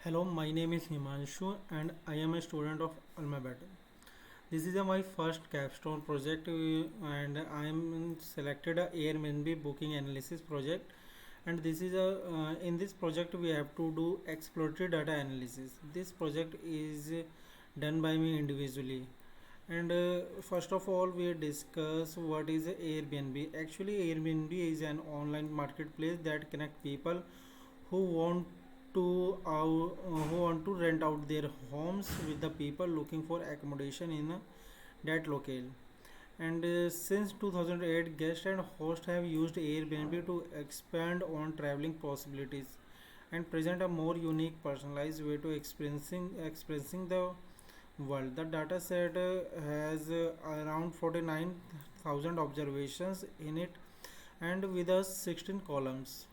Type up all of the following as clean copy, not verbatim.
Hello, my name is Himanshu and I am a student of Alma Beta. This is my first capstone project and I am selected a Airbnb booking analysis project, and this is a in this project we have to do exploratory data analysis. This project is done by me individually, and first of all we discuss what is Airbnb. Actually, Airbnb is an online marketplace that connect people who want who want to rent out their homes with the people looking for accommodation in that locale. And since 2008, guests and hosts have used Airbnb to expand on traveling possibilities and present a more unique, personalized way to experiencing the world. The data set has around 49,000 observations in it, and with us 16 columns.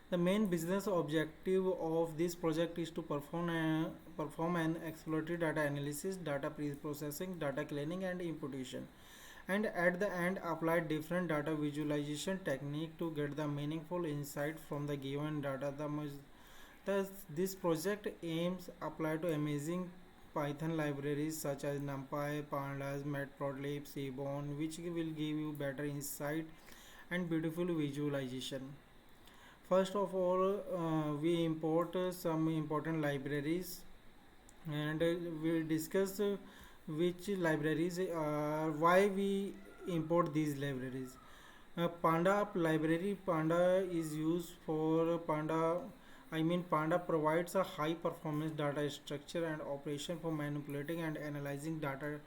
The main business objective of this project is to perform an exploratory data analysis, data pre-processing, data cleaning, and imputation, and at the end apply different data visualization technique to get the meaningful insight from the given data. This project aims apply to amazing Python libraries such as NumPy, Pandas, Matplotlib, Seaborn, which will give you better insight and beautiful visualization. First of all, we import some important libraries, and we discuss which libraries are, why we import these libraries. Panda library. Panda is used for Panda. Panda provides a high performance data structure and operation for manipulating and analyzing data,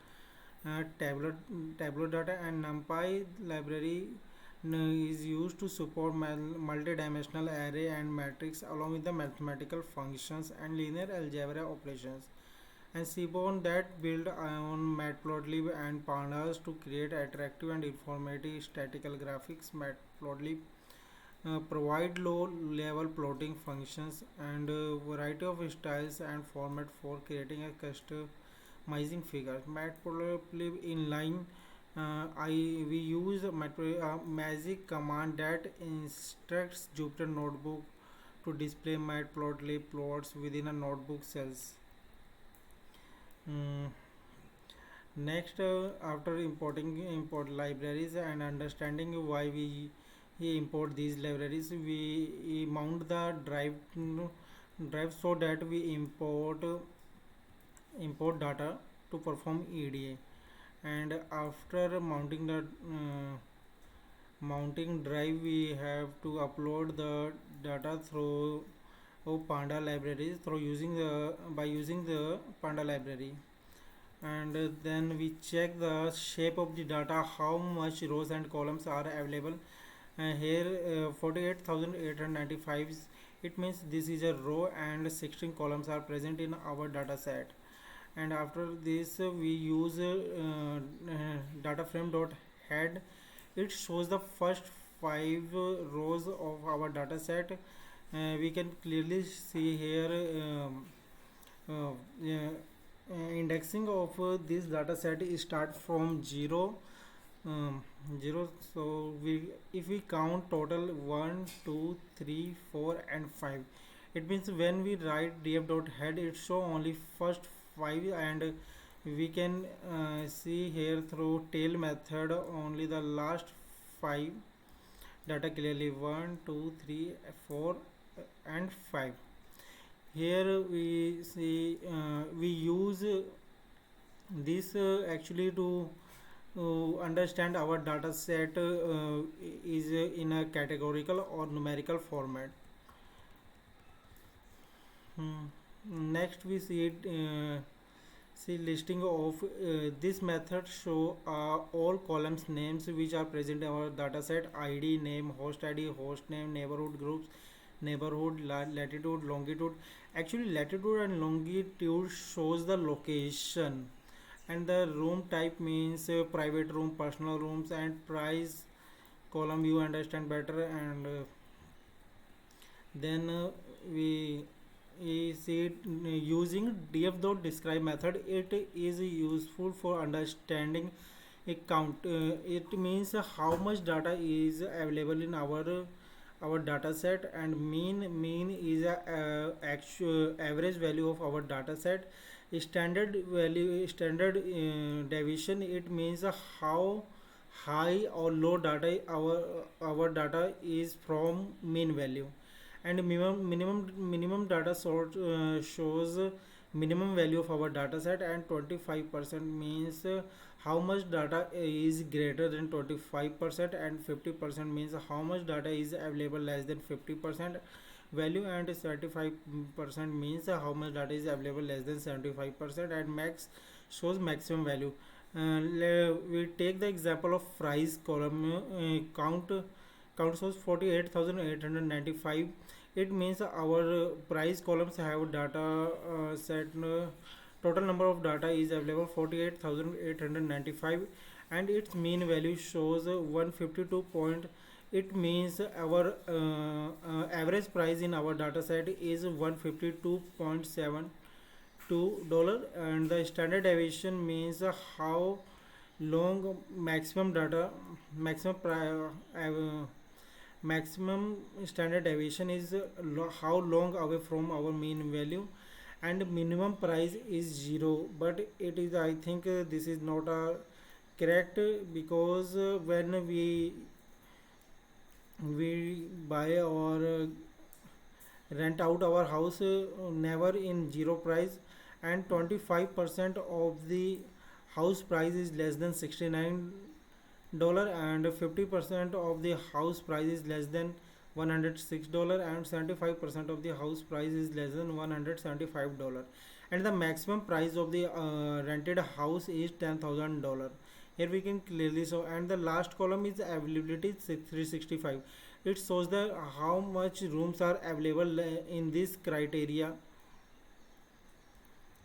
tableau data, and NumPy library is used to support multi-dimensional array and matrix along with the mathematical functions and linear algebra operations. And Seaborn that build on Matplotlib and Pandas to create attractive and informative statistical graphics. Matplotlib provide low-level plotting functions and a variety of styles and format for creating a customizing figures. Matplotlib inline. I we use a magic command that instructs Jupyter Notebook to display matplotlib plots within a notebook cells. Mm, Next, after importing import libraries and understanding why we import these libraries, we mount the drive so that we import data to perform EDA. And after mounting drive, we have to upload the data through Panda libraries through using the Panda library. And then we check the shape of the data, how much rows and columns are available. Here 48,895, it means this is a row and 16 columns are present in our data set. And after this we use data frame dot head. It shows the first five rows of our data set. We can clearly see here yeah, indexing of this data set is start from 0. So we if we count total 1 2 3 4 and 5, it means when we write df dot head it show only first 5, and we can see here through tail method only the last 5 data clearly 1 2 3 4 and 5. Here we see we use this actually to understand our data set is in a categorical or numerical format. Next we see it see listing of this method show all columns names which are present in our data set: id, name, host name, neighborhood groups, neighborhood, latitude, longitude. Actually latitude and longitude shows the location, and the room type means private room, personal rooms, and price column you understand better. And then we see it using df.describe method. It is useful for understanding a count. It means how much data is available in our our data set, and mean is a actual average value of our data set. Standard deviation, it means how high or low data our data is from mean value. And minimum data sort shows minimum value of our data set, and 25% means how much data is greater than 25%, and 50% means how much data is available less than 50% value, and 75% means how much data is available less than 75%, and max shows maximum value. We take the example of price column. Count shows 48,895. It means our price columns have data set. Total number of data is available 48,895, and its mean value shows 152 point. It means our average price in our data set is 152.72 dollar, and the standard deviation means how long maximum standard deviation is how long away from our mean value, and minimum price is 0. But it is, I think, this is not correct, because when we buy or rent out our house, never in zero price, and 25% of the house price is less than $69, and 50% of the house price is less than $106, and 75% of the house price is less than $175, and the maximum price of the rented house is $10,000. Here we can clearly show. And the last column is availability 365. It shows the how much rooms are available in this criteria.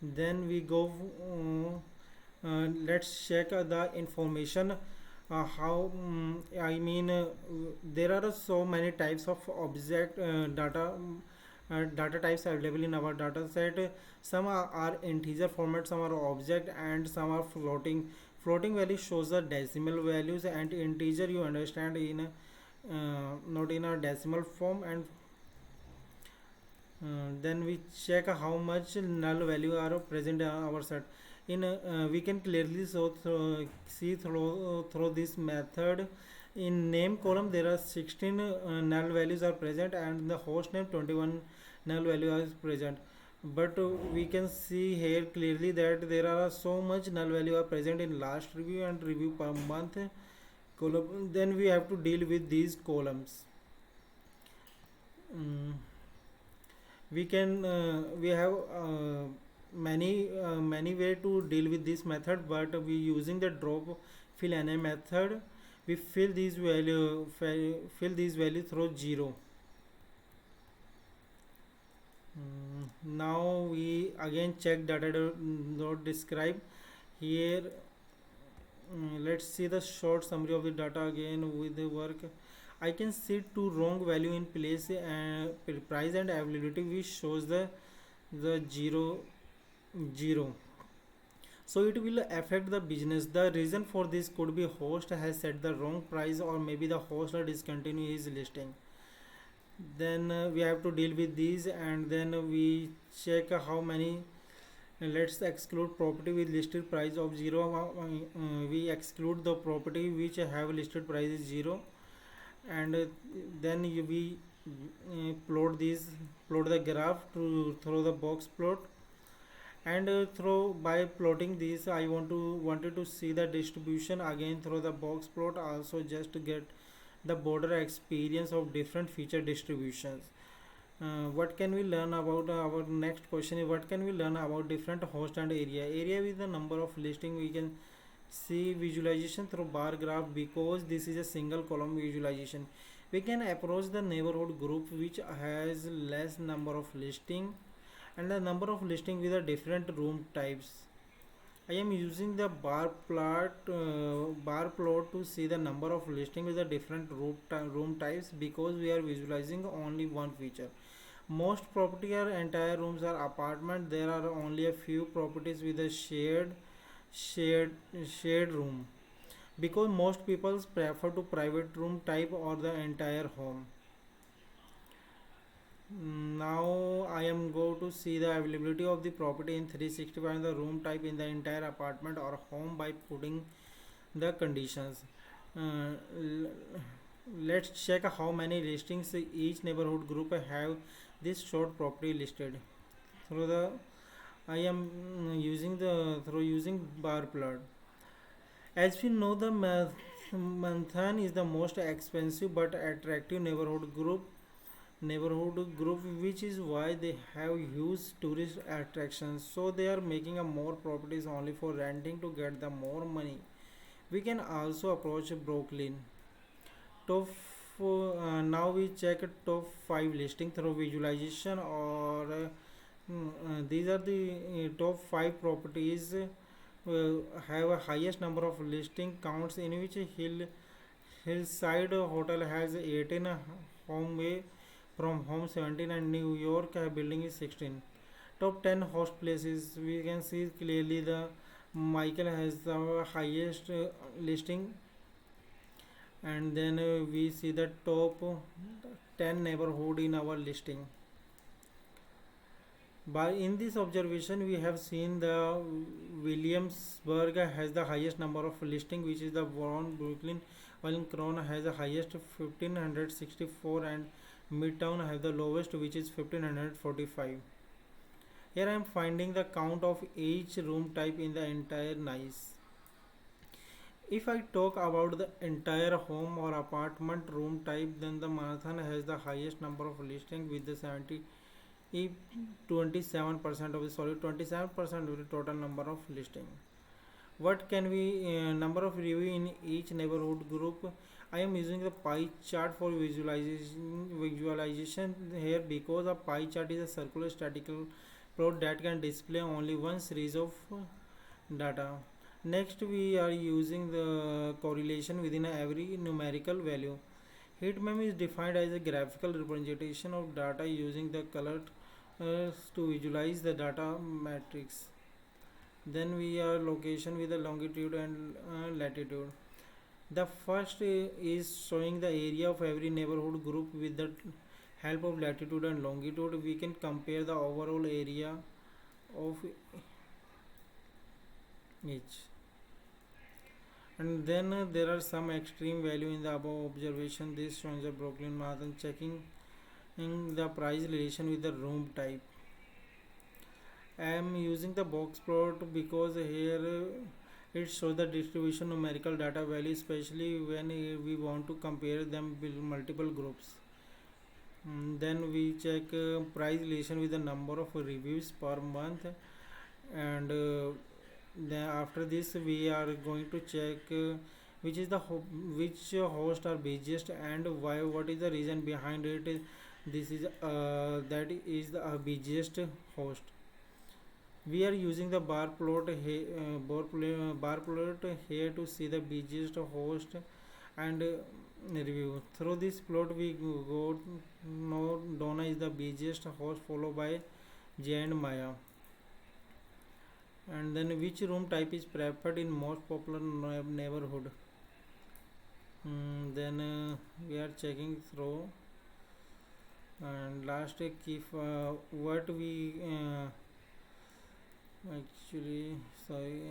Then we go, let's check the information. How I mean, there are so many types of object data types available in our data set. Some are integer format, some are object, and some are floating value shows the decimal values, and integer you understand in not in a decimal form. And then we check how much null value are present in our set. In we can clearly see through this method. In name column there are 16 null values are present, and the host name 21 null value is present. But we can see here clearly that there are so much null value are present in last review and review per month column. Then we have to deal with these columns. Mm, we have many way to deal with this method, but we using the drop fill NA method. We fill these value through 0. Now we again check data dot describe. Here let's see the short summary of the data again with the work. I can see two wrong value in place, price and availability, which shows the 0. So it will affect the business. The reason for this could be host has set the wrong price, or maybe the host discontinue his listing. Then we have to deal with these, and then we check how many. Let's exclude property with listed price of 0. We exclude the property which have listed price is 0, and then we plot the graph to through the box plot. And through by plotting this, I wanted to see the distribution again through the box plot, also just to get the border experience of different feature distributions. What can we learn about our next question is, what can we learn about different host and area with the number of listing? We can see visualization through bar graph, because this is a single column visualization. We can approach the neighborhood group which has less number of listing, and the number of listing with the different room types. I am using the bar plot to see the number of listing with the different room types, because we are visualizing only one feature. Most property are entire rooms are apartment. There are only a few properties with a shared shared room, because most people prefer to private room type or the entire home. Now I am go to see the availability of the property in 365 and the room type in the entire apartment or home by putting the conditions. Uh, let's check how many listings each neighborhood group have this short property listed. Through the I am using the through using bar plot. As we know, the Manthan is the most expensive but attractive neighborhood group, which is why they have huge tourist attractions. So they are making a more properties only for renting to get the more money. We can also approach Brooklyn. Top Now we check top 5 listing through visualization or these are the top 5 properties have a highest number of listing counts in which Hillside Hotel has 18, home way from home 17 and New York building is 16. Top 10 host places we can see clearly the Michael has the highest listing, and then we see the top 10 neighborhood in our listing. By in this observation, we have seen the Williamsburg has the highest number of listing, which is the one Brooklyn, while Crown has the highest 1564 and Midtown has the lowest, which is 1545. Here I am finding the count of each room type in the entire nice. If I talk about the entire home or apartment room type, then the Marathon has the highest number of listing with the 27% of the 27% of the total number of listing. What can we number of review in each neighborhood group? I am using the pie chart for visualization here, because a pie chart is a circular statistical plot that can display only one series of data. Next we are using the correlation within every numerical value. Heat map is defined as a graphical representation of data using the color to visualize the data matrix. Then we are location with the longitude and latitude. The first is showing the area of every neighborhood group. With the help of latitude and longitude, we can compare the overall area of each. And then there are some extreme value in the above observation. This shows the Brooklyn Marathon checking in the price relation with the room type. I am using the box plot because here it shows the distribution numerical data value, especially when we want to compare them with multiple groups. Then we check price relation with the number of reviews per month, and then after this we are going to check which is the which host are busiest and why, what is the reason behind it. This is that is the busiest host. We are using the bar plot here to see the busiest host and review. Through this plot we go know Donna is the busiest host, followed by Jay and Maya. And then which room type is preferred in most popular neighborhood. Then we are checking through, and last if what we actually sorry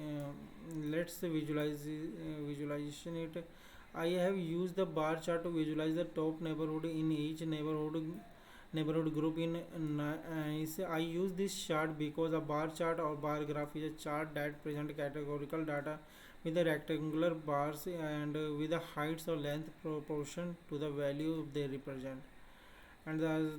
let's visualization it. I have used the bar chart to visualize the top neighborhood in each neighborhood group in I use this chart because a bar chart or bar graph is a chart that present categorical data with the rectangular bars and with the heights or length proportion to the value they represent. And the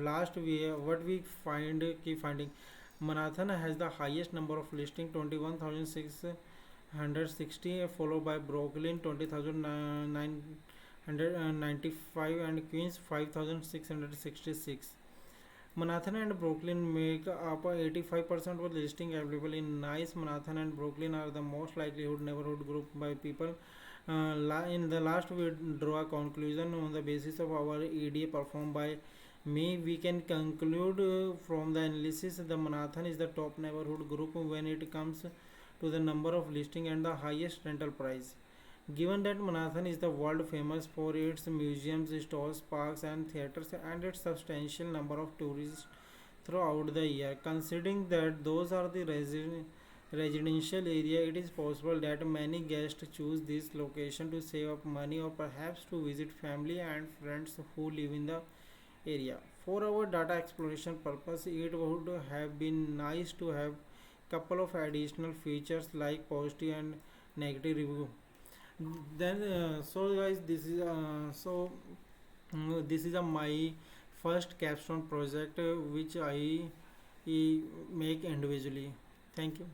last we what we find keep finding, Marathon has the highest number of listing 21,660, followed by Brooklyn 20,995 and Queens 5,666. Manhattan and Brooklyn make up 85% of the listing available in Nice. Manhattan and Brooklyn are the most likelihood neighborhood group by people. In the last, we draw a conclusion on the basis of our EDA performed by me. We can conclude from the analysis the Manhattan is the top neighborhood group when it comes to the number of listing and the highest rental price. Given that Manhattan is the world famous for its museums, stores, parks, and theaters, and its substantial number of tourists throughout the year, considering that those are the residential area, it is possible that many guests choose this location to save up money or perhaps to visit family and friends who live in the area. For our data exploration purpose, it would have been nice to have couple of additional features like positive and negative review. Then so guys, this is a my first capstone project which I make individually. Thank you.